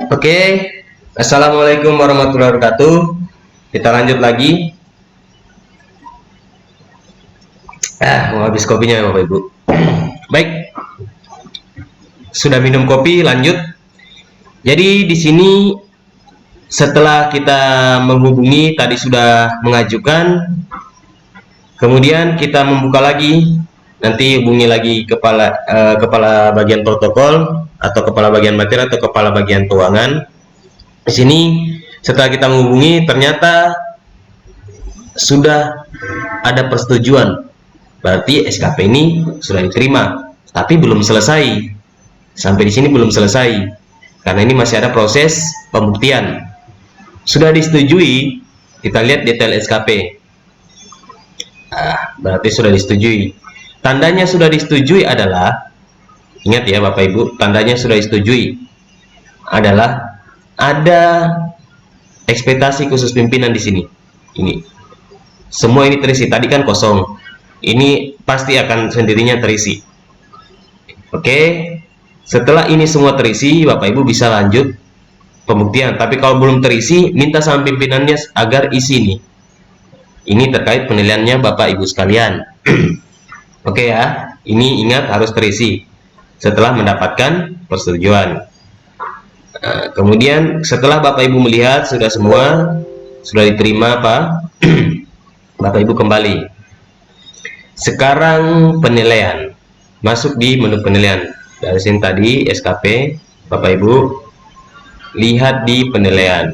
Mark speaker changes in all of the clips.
Speaker 1: Oke, Assalamualaikum warahmatullahi wabarakatuh. Kita lanjut lagi. Mau habis kopinya ya Bapak Ibu. Baik, sudah minum kopi, lanjut. Jadi di sini setelah kita menghubungi tadi sudah mengajukan, kemudian kita membuka lagi, nanti hubungi lagi kepala bagian protokol atau kepala bagian materi atau kepala bagian keuangan. Di sini setelah kita menghubungi ternyata sudah ada persetujuan, berarti SKP ini sudah diterima, tapi belum selesai. Sampai di sini belum selesai, karena ini masih ada proses pembuktian. Sudah disetujui, kita lihat detail SKP. Berarti sudah disetujui. Tandanya sudah disetujui adalah, ingat ya Bapak Ibu, tandanya sudah disetujui adalah ada ekspektasi khusus pimpinan di sini. Ini semua ini terisi. Tadi kan kosong. Ini pasti akan sendirinya terisi. Oke. Setelah ini semua terisi, Bapak Ibu bisa lanjut pembuktian. Tapi kalau belum terisi, minta sama pimpinannya agar isi ini. Ini terkait penilaiannya Bapak Ibu sekalian. Oke ya, ini ingat harus terisi setelah mendapatkan persetujuan. Kemudian setelah Bapak Ibu melihat sudah semua, sudah diterima Pak, Bapak Ibu kembali. Sekarang penilaian, masuk di menu penilaian. Dari sini tadi SKP, Bapak Ibu lihat di penilaian.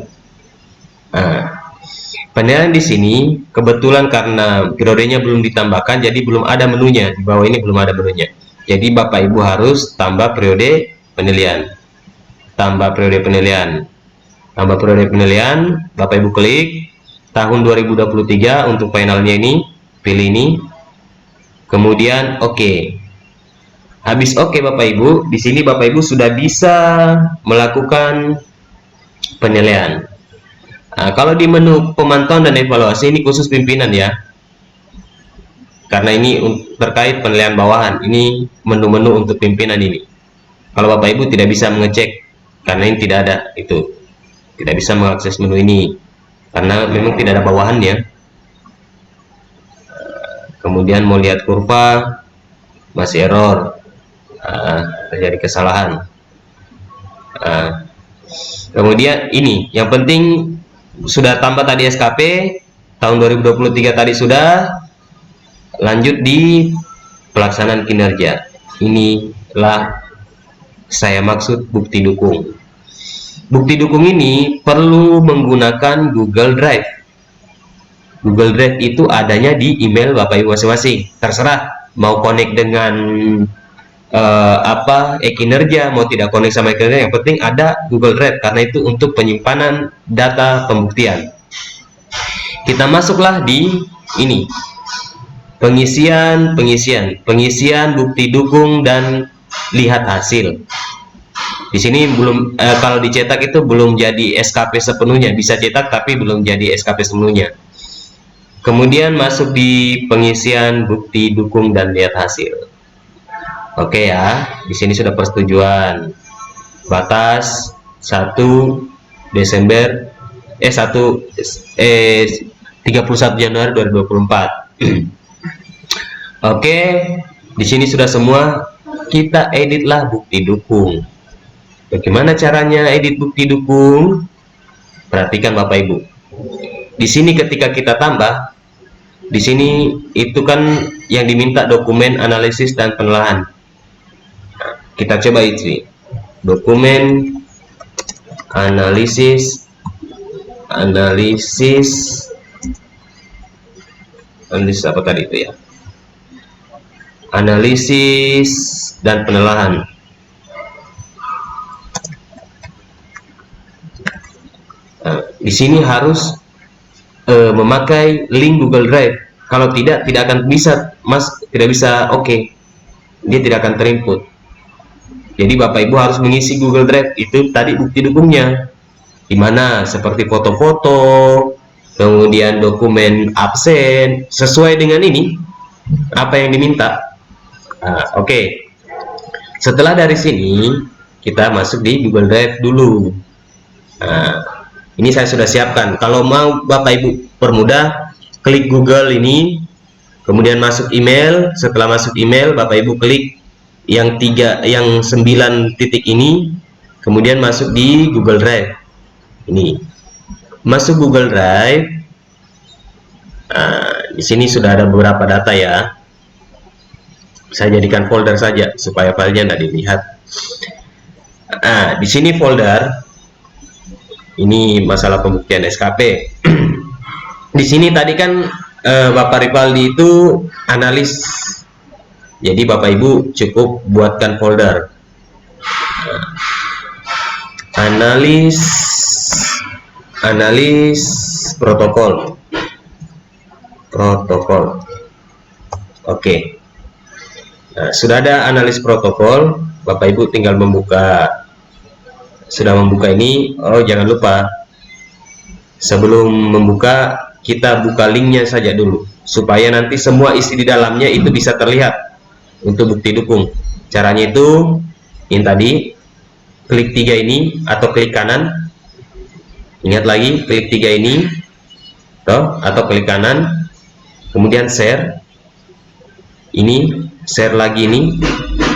Speaker 1: Penilaian di sini kebetulan karena periodenya belum ditambahkan, jadi belum ada menunya. Di bawah ini belum ada menunya. Jadi Bapak Ibu harus tambah periode penilaian. Tambah periode penilaian. Tambah periode penilaian, Bapak Ibu klik tahun 2023 untuk finalnya ini, pilih ini. Kemudian oke. Habis oke Bapak Ibu, di sini Bapak Ibu sudah bisa melakukan penilaian. Kalau di menu pemantauan dan evaluasi ini khusus pimpinan ya. Karena ini terkait penilaian bawahan, ini menu-menu untuk pimpinan ini. Kalau Bapak Ibu tidak bisa mengecek karena ini tidak ada itu. Tidak bisa mengakses menu ini karena memang tidak ada bawahannya. Kemudian mau lihat kurva, masih error. Terjadi kesalahan. Kemudian ini yang penting sudah tambah tadi SKP tahun 2023 tadi sudah, lanjut di pelaksanaan kinerja. Inilah saya maksud bukti dukung. Bukti dukung ini perlu menggunakan Google Drive. Google Drive itu adanya di email Bapak Ibu masing-masing. Terserah mau connect dengan kinerja, mau tidak connect sama kinerja, yang penting ada Google Drive karena itu untuk penyimpanan data pembuktian. Kita masuklah di ini pengisian bukti dukung dan lihat hasil. Di sini belum kalau dicetak itu belum jadi SKP sepenuhnya, bisa cetak tapi belum jadi SKP sepenuhnya. Kemudian masuk di pengisian bukti dukung dan lihat hasil. Oke ya, di sini sudah persetujuan. Batas 1 Desember 31 Januari 2024. Oke, di sini sudah semua. Kita editlah bukti dukung. Bagaimana caranya edit bukti dukung? Perhatikan Bapak Ibu. Di sini ketika kita tambah, di sini itu kan yang diminta dokumen analisis dan penelaahan. Kita coba isi dokumen analisis apa tadi itu ya, analisis dan penelaahan. Di sini harus memakai link Google Drive. Kalau tidak akan bisa, tidak bisa oke. Dia tidak akan terinput. Jadi Bapak Ibu harus mengisi Google Drive itu tadi bukti dukungnya. Di mana seperti foto-foto, kemudian dokumen absen, sesuai dengan ini apa yang diminta. Oke. Setelah dari sini kita masuk di Google Drive dulu. Nah, ini saya sudah siapkan. Kalau mau Bapak Ibu permudah, klik Google ini, kemudian masuk email. Setelah masuk email, Bapak Ibu klik yang 9 titik ini, kemudian masuk di Google Drive. Ini masuk Google Drive. Nah, di sini sudah ada beberapa data ya. Saya jadikan folder saja supaya filenya tidak dilihat. Nah, di sini folder ini masalah pembuktian SKP. Di sini tadi kan Bapak Rivaldi itu analis, jadi Bapak Ibu cukup buatkan folder analis protokol. Oke. Nah, sudah ada analis protokol, Bapak Ibu tinggal membuka. Sudah membuka ini, jangan lupa sebelum membuka kita buka linknya saja dulu, supaya nanti semua isi di dalamnya itu bisa terlihat untuk bukti dukung. Caranya itu ini tadi, klik 3 ini atau klik kanan. Ingat lagi, klik 3 ini atau klik kanan, kemudian share. Ini share lagi, ini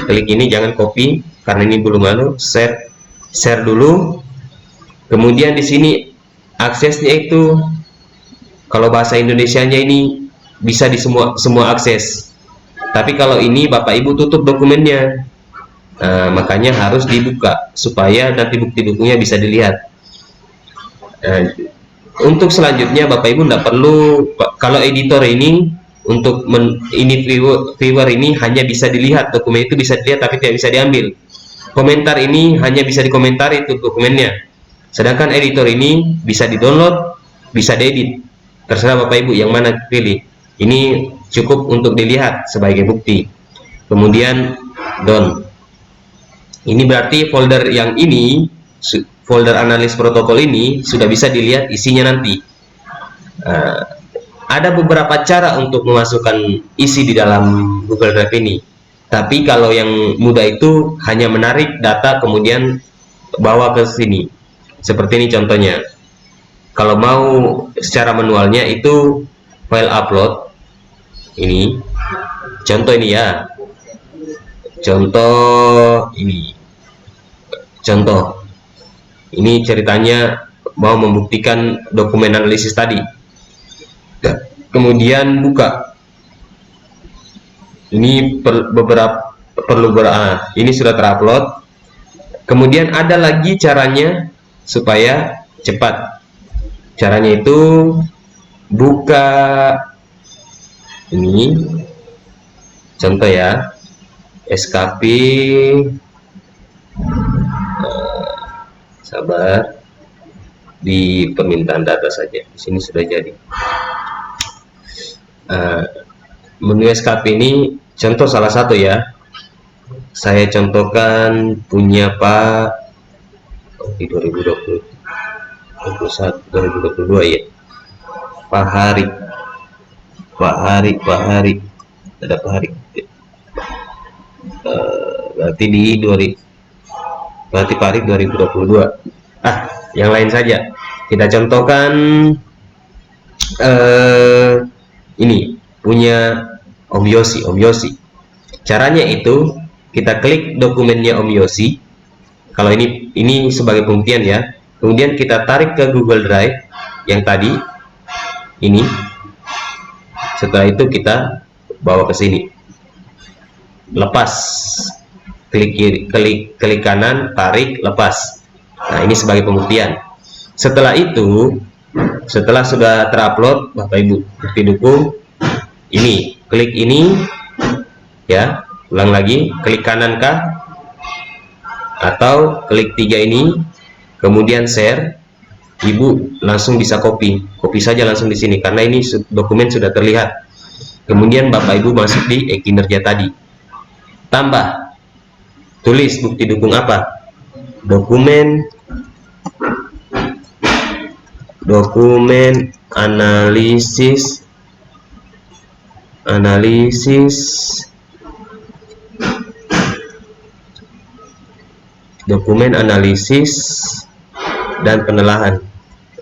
Speaker 1: klik ini, jangan copy karena ini belum share dulu. Kemudian di sini aksesnya itu kalau bahasa Indonesianya ini bisa di semua akses, tapi kalau ini Bapak Ibu tutup dokumennya. Nah, makanya harus dibuka supaya nanti bukti dukungnya bisa dilihat. Nah, untuk selanjutnya Bapak Ibu tidak perlu, kalau editor ini untuk viewer ini hanya bisa dilihat, dokumen itu bisa dilihat tapi tidak bisa diambil. Komentar ini hanya bisa dikomentari itu dokumennya. Sedangkan editor ini bisa di-download, bisa diedit. Terserah Bapak Ibu yang mana pilih. Ini cukup untuk dilihat sebagai bukti. Kemudian down. Ini berarti folder yang ini, folder analis protokol ini sudah bisa dilihat isinya nanti. Ada beberapa cara untuk memasukkan isi di dalam Google Drive ini. Tapi kalau yang mudah itu hanya menarik data kemudian bawa ke sini. Seperti ini contohnya. Kalau mau secara manualnya itu file upload. Ini contoh ini ya. Contoh ini. Contoh. Ini ceritanya mau membuktikan dokumen analisis tadi. Kemudian buka. Ini ini sudah terupload. Kemudian ada lagi caranya supaya cepat. Caranya itu buka ini, contoh ya, SKP, sabar, di permintaan data saja. Di sini sudah jadi. Menu SKP ini contoh salah satu ya. Saya contohkan punya Pak di 2022 ya. Pak Hari. Ada Pak Hari. Berarti Pak Hari 2022. Yang lain saja. Kita contohkan ini punya Om Yosi. Caranya itu kita klik dokumennya Om Yosi. Kalau ini sebagai pembuktian ya. Kemudian kita tarik ke Google Drive yang tadi ini. Setelah itu kita bawa ke sini. Lepas. Klik kanan, tarik, lepas. Nah, ini sebagai pembuktian. Setelah itu, setelah sudah terupload, Bapak Ibu bukti dukung, ini klik ini ya, ulang lagi, klik kanan kah atau klik 3 ini, kemudian share. Ibu langsung bisa copy saja langsung di sini karena ini dokumen sudah terlihat. Kemudian Bapak Ibu masuk di e-kinerja tadi, tambah, tulis bukti dukung apa, dokumen analisis dan penelahan.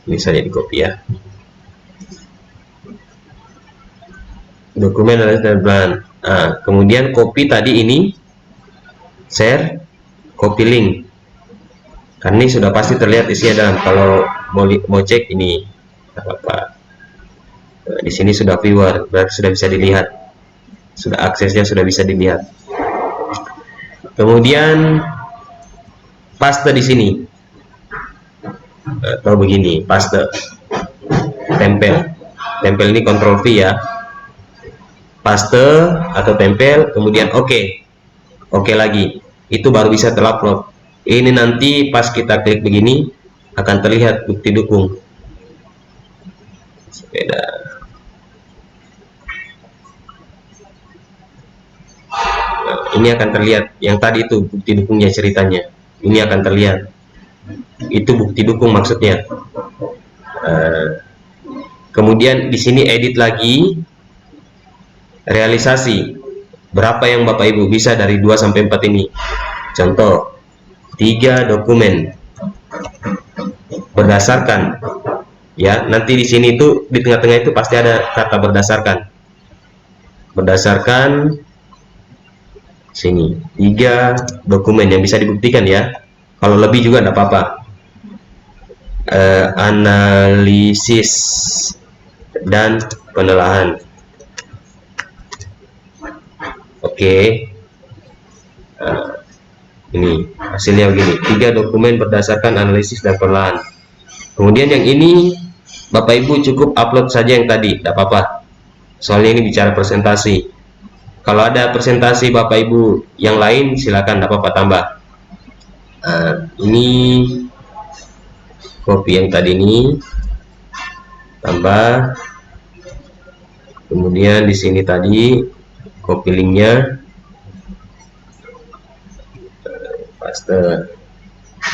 Speaker 1: Ini saja di copy ya. Dokumen analisis dan penelahan. Nah, kemudian copy tadi ini, share, copy link. Karena ini sudah pasti terlihat isinya dalam. Kalau mau cek ini apa? Di sini sudah viewer, berarti sudah bisa dilihat. Sudah aksesnya sudah bisa dilihat. Kemudian paste di sini. Atau begini, paste. Tempel. Tempel ini Ctrl V ya. Paste atau tempel, kemudian oke. Oke lagi. Itu baru bisa terupload. Ini nanti pas kita klik begini akan terlihat bukti dukung sepeda. Nah, ini akan terlihat yang tadi itu bukti dukungnya ceritanya. Ini akan terlihat. Itu bukti dukung maksudnya. Kemudian di sini edit lagi, realisasi berapa yang Bapak Ibu bisa dari 2 sampai 4 ini. Contoh 3 dokumen berdasarkan ya, nanti di sini itu di tengah-tengah itu pasti ada kata berdasarkan sini 3 dokumen yang bisa dibuktikan ya. Kalau lebih juga tidak apa-apa. Analisis dan penelahan. Oke. Ini hasilnya begini, 3 dokumen berdasarkan analisis dan penelahan. Kemudian yang ini Bapak Ibu cukup upload saja yang tadi, tidak apa-apa, soalnya ini bicara presentasi. Kalau ada presentasi Bapak Ibu yang lain silakan, tidak apa-apa, tambah. Ini copy yang tadi ini, tambah. Kemudian di sini tadi copy linknya.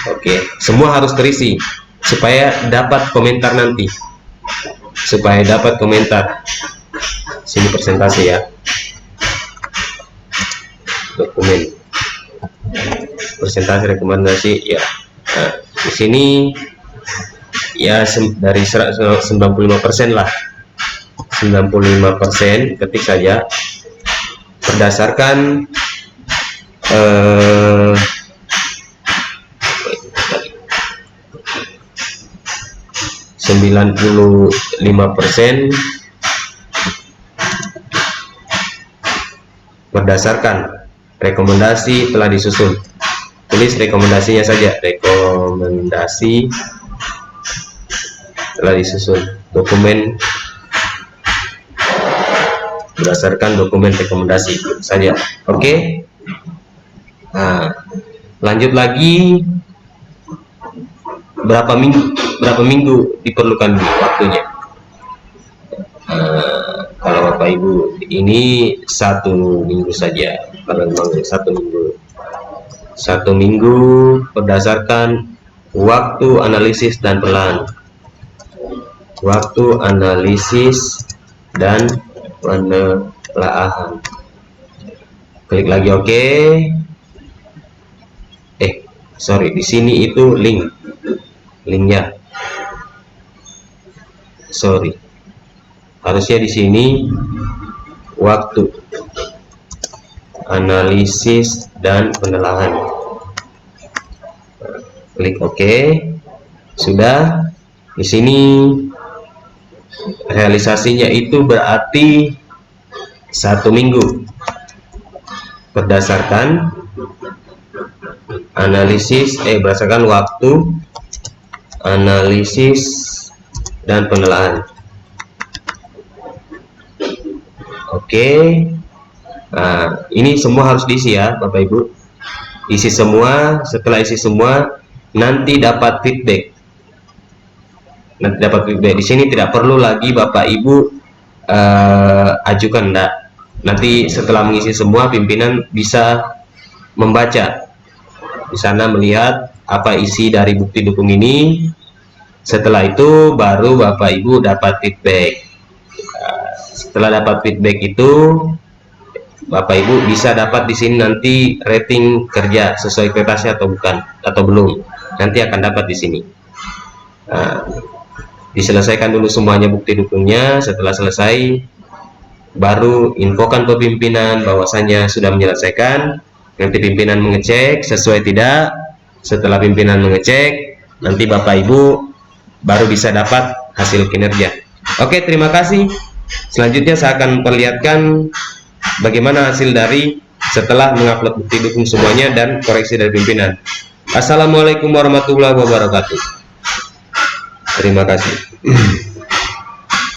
Speaker 1: Oke, semua harus terisi supaya dapat komentar nanti. Supaya dapat komentar. Sini presentasi ya. Dokumen. Presentasi rekomendasi ya. Nah, di sini ya dari 95% lah. 95% ketik saja berdasarkan 95% berdasarkan rekomendasi telah disusun. Tulis rekomendasinya saja, rekomendasi telah disusun. Dokumen berdasarkan dokumen rekomendasi saja. Oke. Nah, lanjut lagi. Berapa minggu diperlukan waktunya? Kalau Bapak Ibu ini 1 minggu saja, karena memang 1 minggu berdasarkan waktu analisis dan penelahan. Waktu analisis dan penelaahan. Klik lagi oke. Sorry, di sini itu linknya. Sorry. Harusnya di sini waktu analisis dan penelaahan. Klik oke. Sudah. Di sini realisasinya itu berarti 1 minggu berdasarkan analisis berdasarkan waktu analisis dan penelaahan. Oke. Nah, ini semua harus diisi ya Bapak Ibu. Isi semua. Setelah isi semua nanti dapat feedback. Di sini tidak perlu lagi Bapak Ibu ajukan, enggak. Nanti setelah mengisi semua, pimpinan bisa membaca di sana, melihat apa isi dari bukti dukung ini. Setelah itu baru Bapak Ibu dapat feedback. Setelah dapat feedback itu Bapak Ibu bisa dapat di sini nanti rating kerja sesuai ekspektasi atau bukan, atau belum. Nanti akan dapat di sini. Nah, diselesaikan dulu semuanya bukti dukungnya. Setelah selesai, baru infokan ke pimpinan bahwasanya sudah menyelesaikan. Nanti pimpinan mengecek sesuai tidak. Setelah pimpinan mengecek, nanti Bapak Ibu baru bisa dapat hasil kinerja. Oke, terima kasih. Selanjutnya saya akan perlihatkan bagaimana hasil dari setelah mengupload bukti dukung semuanya dan koreksi dari pimpinan. Assalamualaikum warahmatullahi wabarakatuh. Terima kasih.